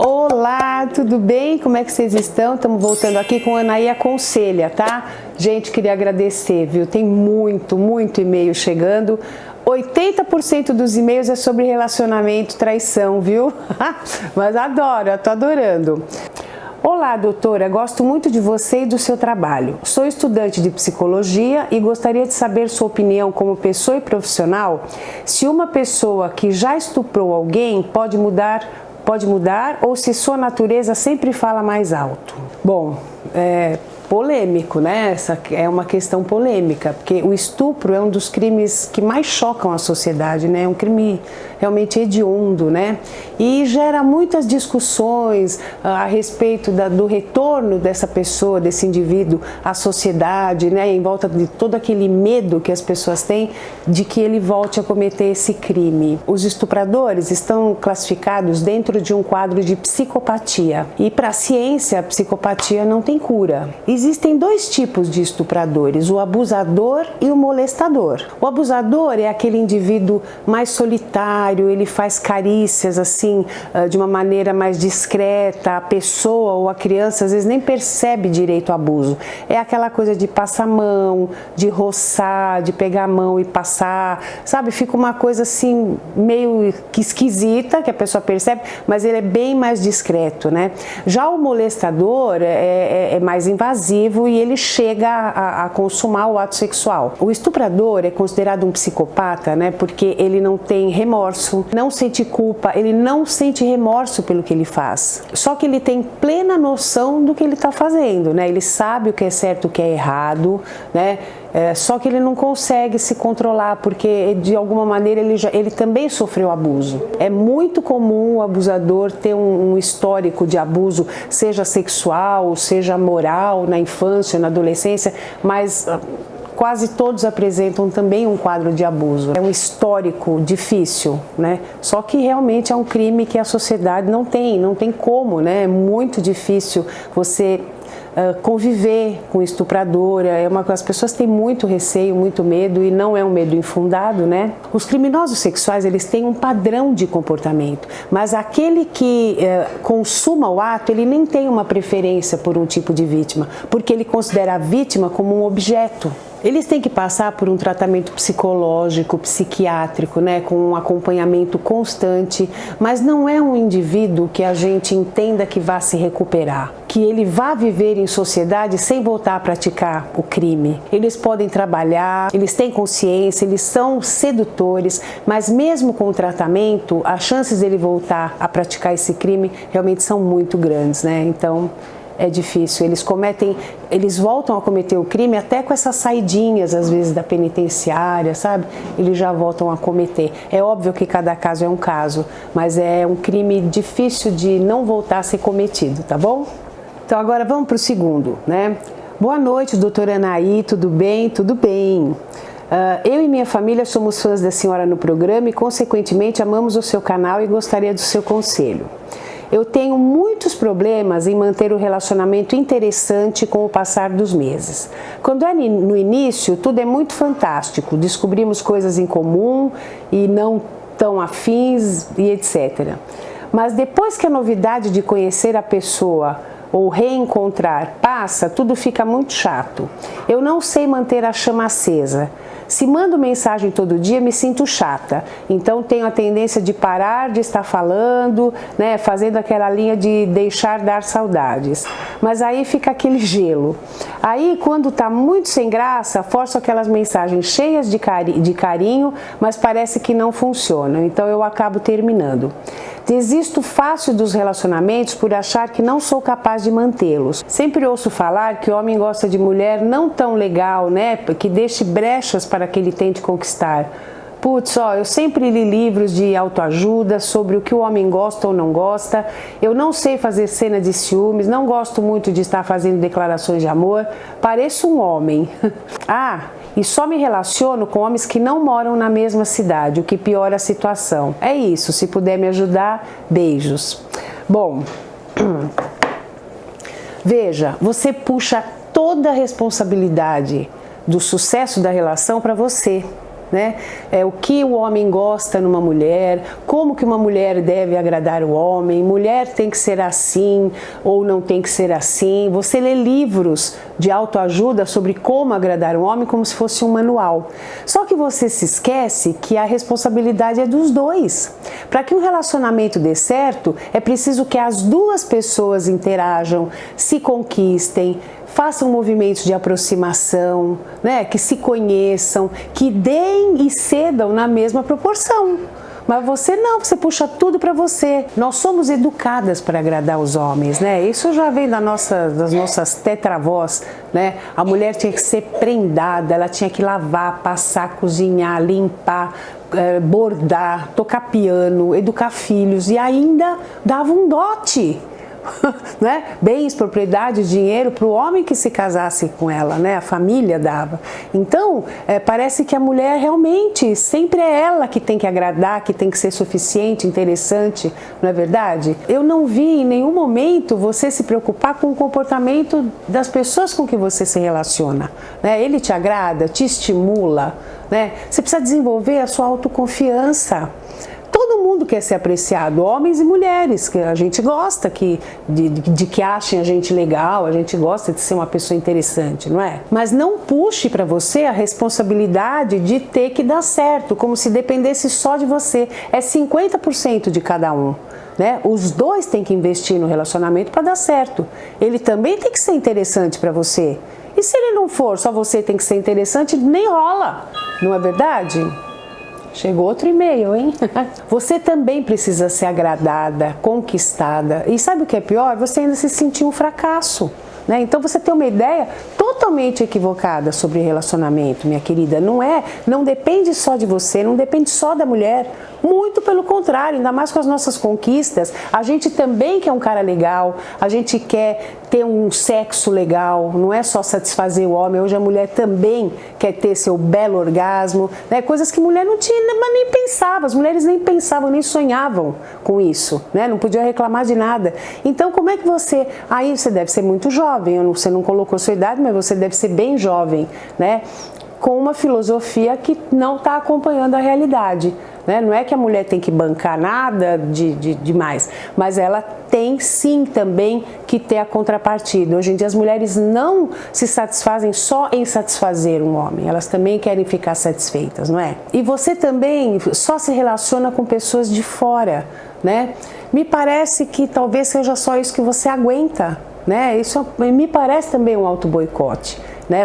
Olá, tudo bem? Como é que vocês estão? Estamos voltando aqui com a Anaí Aconselha, tá? Gente, queria agradecer, viu? Tem muito e-mail chegando. 80% dos e-mails é sobre relacionamento, traição, viu? Mas adoro, eu tô adorando. Olá, doutora, gosto muito de você e do seu trabalho. Sou estudante de psicologia e gostaria de saber sua opinião como pessoa e profissional. Se uma pessoa que já estuprou alguém pode mudar ou se sua natureza sempre fala mais alto? Bom, polêmico, né? Essa é uma questão polêmica, porque o estupro é um dos crimes que mais chocam a sociedade, né? É um crime realmente hediondo, né? E gera muitas discussões a respeito do retorno dessa pessoa, desse indivíduo à sociedade, né? Em volta de todo aquele medo que as pessoas têm de que ele volte a cometer esse crime. Os estupradores estão classificados dentro de um quadro de psicopatia. E para a ciência, a psicopatia não tem cura. Existem dois tipos de estupradores, o abusador e o molestador. O abusador é aquele indivíduo mais solitário, ele faz carícias assim, de uma maneira mais discreta, a pessoa ou a criança às vezes nem percebe direito o abuso. É aquela coisa de passar a mão, de roçar, de pegar a mão e passar, sabe? Fica uma coisa assim meio que esquisita, que a pessoa percebe, mas ele é bem mais discreto, né? Já o molestador é mais invasivo e ele chega a consumar o ato sexual. O estuprador é considerado um psicopata, né? Porque ele não tem remorso, não sente culpa, ele não sente remorso pelo que ele faz. Só que ele tem plena noção do que ele está fazendo, né? Ele sabe o que é certo e o que é errado, né? Só que ele não consegue se controlar porque de alguma maneira ele também sofreu abuso. É muito comum o abusador ter um histórico de abuso, seja sexual, seja moral, na infância, na adolescência, mas quase todos apresentam também um quadro de abuso. É um histórico difícil, né? Só que realmente é um crime que a sociedade não tem como, né? É muito difícil você conviver com estuprador, as pessoas têm muito receio, muito medo e não é um medo infundado, né? Os criminosos sexuais, eles têm um padrão de comportamento, mas aquele que consuma o ato, ele nem tem uma preferência por um tipo de vítima, porque ele considera a vítima como um objeto. Eles têm que passar por um tratamento psicológico, psiquiátrico, né, com um acompanhamento constante, mas não é um indivíduo que a gente entenda que vá se recuperar, que ele vá viver em sociedade sem voltar a praticar o crime. Eles podem trabalhar, eles têm consciência, eles são sedutores, mas mesmo com o tratamento, as chances dele voltar a praticar esse crime realmente são muito grandes, né? Então é difícil, eles voltam a cometer o crime até com essas saidinhas, às vezes, da penitenciária, sabe? Eles já voltam a cometer. É óbvio que cada caso é um caso, mas é um crime difícil de não voltar a ser cometido, tá bom? Então agora vamos para o segundo, né? Boa noite, doutora Anaí, tudo bem? Tudo bem. Eu e minha família somos fãs da senhora no programa e, consequentemente, amamos o seu canal e gostaria do seu conselho. Eu tenho muitos problemas em manter o relacionamento interessante com o passar dos meses. Quando é no início, tudo é muito fantástico, descobrimos coisas em comum e não tão afins e etc. Mas depois que a novidade de conhecer a pessoa ou reencontrar passa, tudo fica muito chato. Eu não sei manter a chama acesa. Se mando mensagem todo dia, me sinto chata. Então tenho a tendência de parar de estar falando, né, fazendo aquela linha de deixar dar saudades. Mas aí fica aquele gelo. Aí quando tá muito sem graça, forço aquelas mensagens cheias de carinho, mas parece que não funcionam. Então eu acabo terminando. Desisto fácil dos relacionamentos por achar que não sou capaz de mantê-los. Sempre ouço falar que o homem gosta de mulher não tão legal, né? Que deixe brechas para que ele tente conquistar. Putz, eu sempre li livros de autoajuda sobre o que o homem gosta ou não gosta. Eu não sei fazer cena de ciúmes, não gosto muito de estar fazendo declarações de amor. Pareço um homem. E só me relaciono com homens que não moram na mesma cidade, o que piora a situação. É isso, se puder me ajudar, beijos. Bom, veja, você puxa toda a responsabilidade do sucesso da relação para você. né? O que o homem gosta numa mulher, como que uma mulher deve agradar o homem, mulher tem que ser assim ou não tem que ser assim. Você lê livros de autoajuda sobre como agradar o homem como se fosse um manual. Só que você se esquece que a responsabilidade é dos dois. Para que um relacionamento dê certo, é preciso que as duas pessoas interajam, se conquistem, façam movimentos de aproximação, né? Que se conheçam, que deem e cedam na mesma proporção. Mas você não, você puxa tudo para você. Nós somos educadas para agradar os homens, né? Isso já vem das nossas tetravós, né? A mulher tinha que ser prendada, ela tinha que lavar, passar, cozinhar, limpar, bordar, tocar piano, educar filhos e ainda dava um dote. Né? Bens, propriedade, dinheiro para o homem que se casasse com ela, né? A família dava. Então, parece que a mulher realmente sempre é ela que tem que agradar, que tem que ser suficiente, interessante, não é verdade? Eu não vi em nenhum momento você se preocupar com o comportamento das pessoas com que você se relaciona, né? Ele te agrada, te estimula, né? Você precisa desenvolver a sua autoconfiança. Todo mundo quer ser apreciado, homens e mulheres, que a gente gosta de que achem a gente legal, a gente gosta de ser uma pessoa interessante, não é? Mas não puxe para você a responsabilidade de ter que dar certo, como se dependesse só de você. É 50% de cada um. Né? Os dois têm que investir no relacionamento para dar certo. Ele também tem que ser interessante para você. E se ele não for, só você tem que ser interessante, nem rola, não é verdade? Chegou outro e-mail, hein? Você também precisa ser agradada, conquistada. E sabe o que é pior? Você ainda se sentir um fracasso, né? Então você tem uma ideia totalmente equivocada sobre relacionamento, minha querida. Não depende só de você, não depende só da mulher. Muito pelo contrário, ainda mais com as nossas conquistas, a gente também quer um cara legal, a gente quer ter um sexo legal, não é só satisfazer o homem. Hoje a mulher também quer ter seu belo orgasmo, né? Coisas que mulher não tinha, mas nem pensava, as mulheres nem pensavam, nem sonhavam com isso, né? Não podia reclamar de nada. Então como é que você, aí você deve ser muito jovem, você não colocou sua idade, mas você deve ser bem jovem, né? Com uma filosofia que não está acompanhando a realidade. Né? Não é que a mulher tem que bancar nada demais, mas ela tem sim também que ter a contrapartida. Hoje em dia as mulheres não se satisfazem só em satisfazer um homem, elas também querem ficar satisfeitas, não é? E você também só se relaciona com pessoas de fora, né? Me parece que talvez seja só isso que você aguenta, né? Isso me parece também um auto-boicote. Né?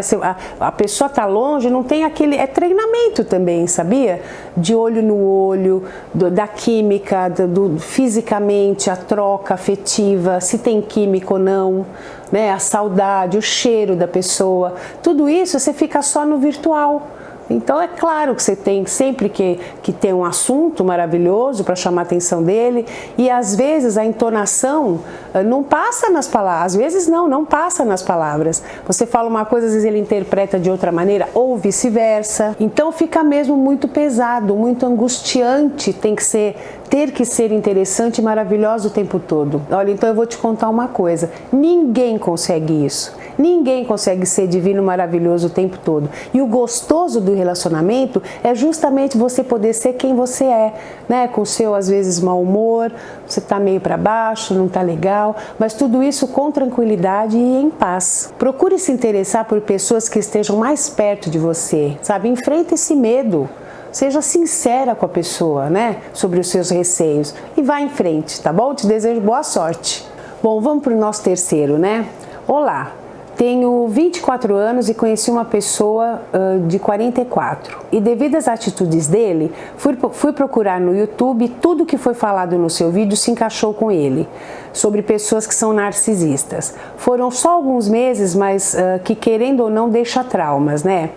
A pessoa está longe, não tem aquele... É treinamento também, sabia? De olho no olho, da química, fisicamente, a troca afetiva, se tem química ou não, né? A saudade, o cheiro da pessoa. Tudo isso você fica só no virtual. Então é claro que você tem sempre que ter um assunto maravilhoso para chamar a atenção dele, e às vezes a entonação não passa nas palavras, às vezes não passa nas palavras. Você fala uma coisa, às vezes ele interpreta de outra maneira ou vice-versa. Então fica mesmo muito pesado, muito angustiante, ter que ser interessante e maravilhoso o tempo todo. Olha, então eu vou te contar uma coisa, ninguém consegue isso. Ninguém consegue ser divino, maravilhoso o tempo todo. E o gostoso do relacionamento é justamente você poder ser quem você é, né? Com o seu, às vezes, mau humor, você tá meio para baixo, não tá legal, mas tudo isso com tranquilidade e em paz. Procure se interessar por pessoas que estejam mais perto de você, sabe? Enfrenta esse medo. Seja sincera com a pessoa, né? Sobre os seus receios. E vá em frente, tá bom? Te desejo boa sorte. Bom, vamos para o nosso terceiro, né? Olá! Tenho 24 anos e conheci uma pessoa de 44. E devido às atitudes dele, fui procurar no YouTube, tudo que foi falado no seu vídeo se encaixou com ele, sobre pessoas que são narcisistas. Foram só alguns meses, mas que querendo ou não deixa traumas, né?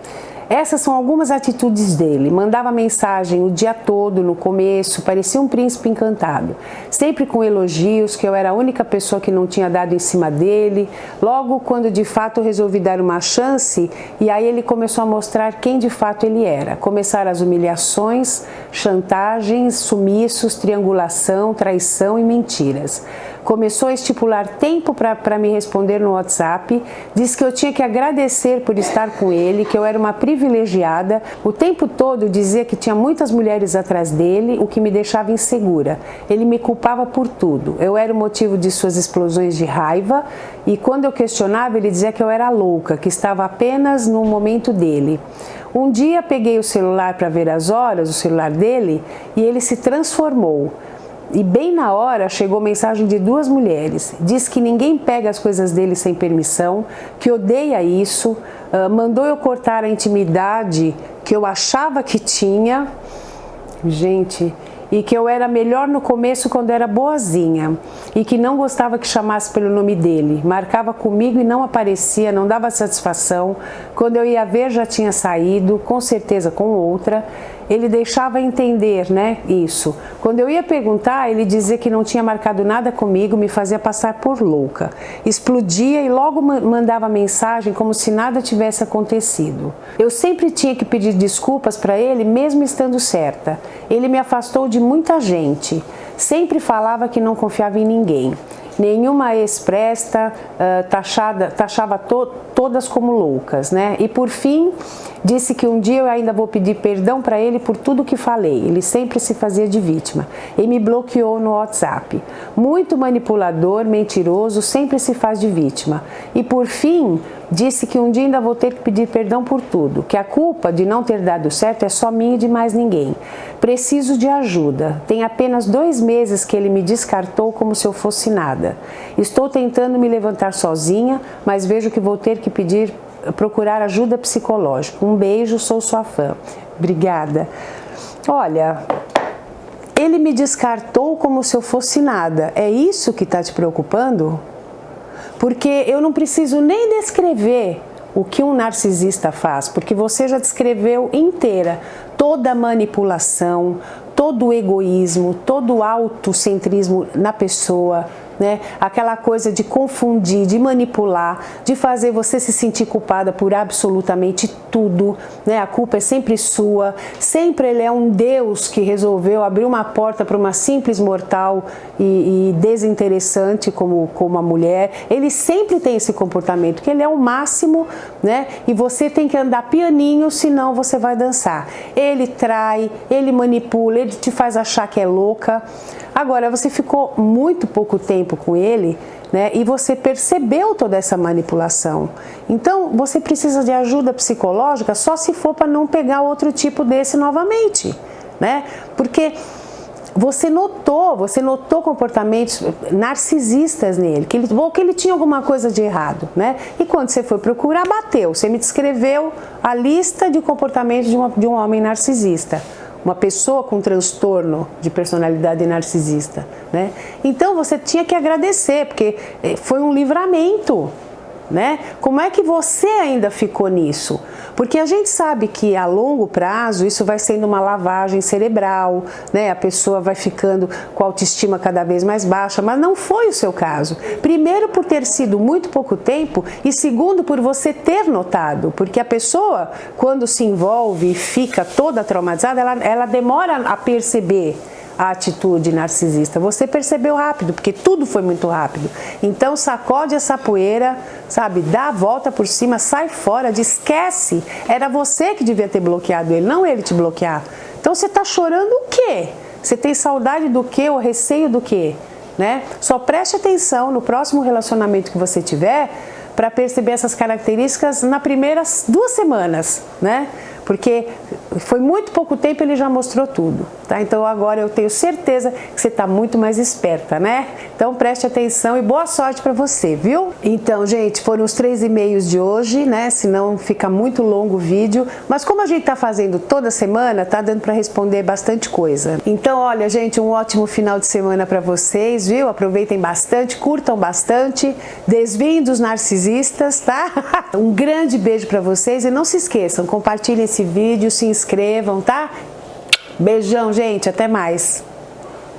Essas são algumas atitudes dele. Mandava mensagem o dia todo no começo, parecia um príncipe encantado. Sempre com elogios, que eu era a única pessoa que não tinha dado em cima dele. Logo, quando de fato eu resolvi dar uma chance, e aí ele começou a mostrar quem de fato ele era. Começaram as humilhações, chantagens, sumiços, triangulação, traição e mentiras. começou a estipular tempo para me responder no WhatsApp, disse que eu tinha que agradecer por estar com ele, que eu era uma privilegiada. O tempo todo dizia que tinha muitas mulheres atrás dele, o que me deixava insegura. Ele me culpava por tudo. Eu era o motivo de suas explosões de raiva e quando eu questionava, ele dizia que eu era louca, que estava apenas no momento dele. Um dia peguei o celular para ver as horas, o celular dele, e ele se transformou. E bem na hora chegou mensagem de 2 mulheres. Diz que ninguém pega as coisas dele sem permissão, que odeia isso, mandou eu cortar a intimidade que eu achava que tinha. Gente, e que eu era melhor no começo quando era boazinha e que não gostava que chamasse pelo nome dele, marcava comigo e não aparecia, não dava satisfação, quando eu ia ver já tinha saído, com certeza com outra. Ele deixava entender, né, isso. Quando eu ia perguntar, ele dizia que não tinha marcado nada comigo, me fazia passar por louca. Explodia e logo mandava mensagem como se nada tivesse acontecido. Eu sempre tinha que pedir desculpas para ele, mesmo estando certa. Ele me afastou de muita gente. Sempre falava que não confiava em ninguém. Nenhuma ex-presta, taxava todas como loucas, né? E por fim, disse que um dia eu ainda vou pedir perdão para ele por tudo que falei. Ele sempre se fazia de vítima e me bloqueou no WhatsApp. Muito manipulador, mentiroso, sempre se faz de vítima. E por fim, disse que um dia ainda vou ter que pedir perdão por tudo, que a culpa de não ter dado certo é só minha e de mais ninguém. Preciso de ajuda. Tem apenas 2 meses que ele me descartou como se eu fosse nada. Estou tentando me levantar sozinha, mas vejo que vou ter que procurar ajuda psicológica. Um beijo, sou sua fã. Obrigada. Olha, ele me descartou como se eu fosse nada. É isso que está te preocupando? Porque eu não preciso nem descrever o que um narcisista faz, porque você já descreveu inteira toda a manipulação, todo o egoísmo, todo o autocentrismo na pessoa, né? Aquela coisa de confundir, de manipular, de fazer você se sentir culpada por absolutamente tudo, né? A culpa é sempre sua, sempre ele é um Deus que resolveu abrir uma porta para uma simples mortal e desinteressante como a mulher. Ele sempre tem esse comportamento, que ele é o máximo, né? E você tem que andar pianinho, senão você vai dançar. Ele trai, ele manipula, ele te faz achar que é louca. Agora, você ficou muito pouco tempo com ele, né, e você percebeu toda essa manipulação. Então, você precisa de ajuda psicológica só se for para não pegar outro tipo desse novamente, né? Porque você notou comportamentos narcisistas nele, que ele tinha alguma coisa de errado, né? E quando você foi procurar, bateu. Você me descreveu a lista de comportamentos de um homem narcisista. Uma pessoa com transtorno de personalidade narcisista, né? Então você tinha que agradecer, porque foi um livramento, né? Como é que você ainda ficou nisso? Porque a gente sabe que a longo prazo isso vai sendo uma lavagem cerebral, né? A pessoa vai ficando com a autoestima cada vez mais baixa, mas não foi o seu caso. Primeiro por ter sido muito pouco tempo e segundo por você ter notado, porque a pessoa quando se envolve e fica toda traumatizada, ela demora a perceber a atitude narcisista. Você percebeu rápido, porque tudo foi muito rápido. Então sacode essa poeira, sabe? Dá a volta por cima, sai fora, esquece. Era você que devia ter bloqueado ele, não ele te bloquear. Então você está chorando o quê? Você tem saudade do quê ou receio do quê? Né? Só preste atenção no próximo relacionamento que você tiver para perceber essas características nas primeiras 2 semanas, né? Porque foi muito pouco tempo, ele já mostrou tudo, tá? Então agora eu tenho certeza que você está muito mais esperta, né? Então preste atenção e boa sorte para você, viu? Então, gente, foram os 3 e-mails de hoje, né? Senão fica muito longo o vídeo. Mas como a gente tá fazendo toda semana, tá dando para responder bastante coisa. Então, olha, gente, um ótimo final de semana para vocês, viu? Aproveitem bastante, curtam bastante, desviem dos narcisistas, tá? Um grande beijo para vocês e não se esqueçam, compartilhem esse vídeo, se inscrevam, tá? Beijão, gente, até mais!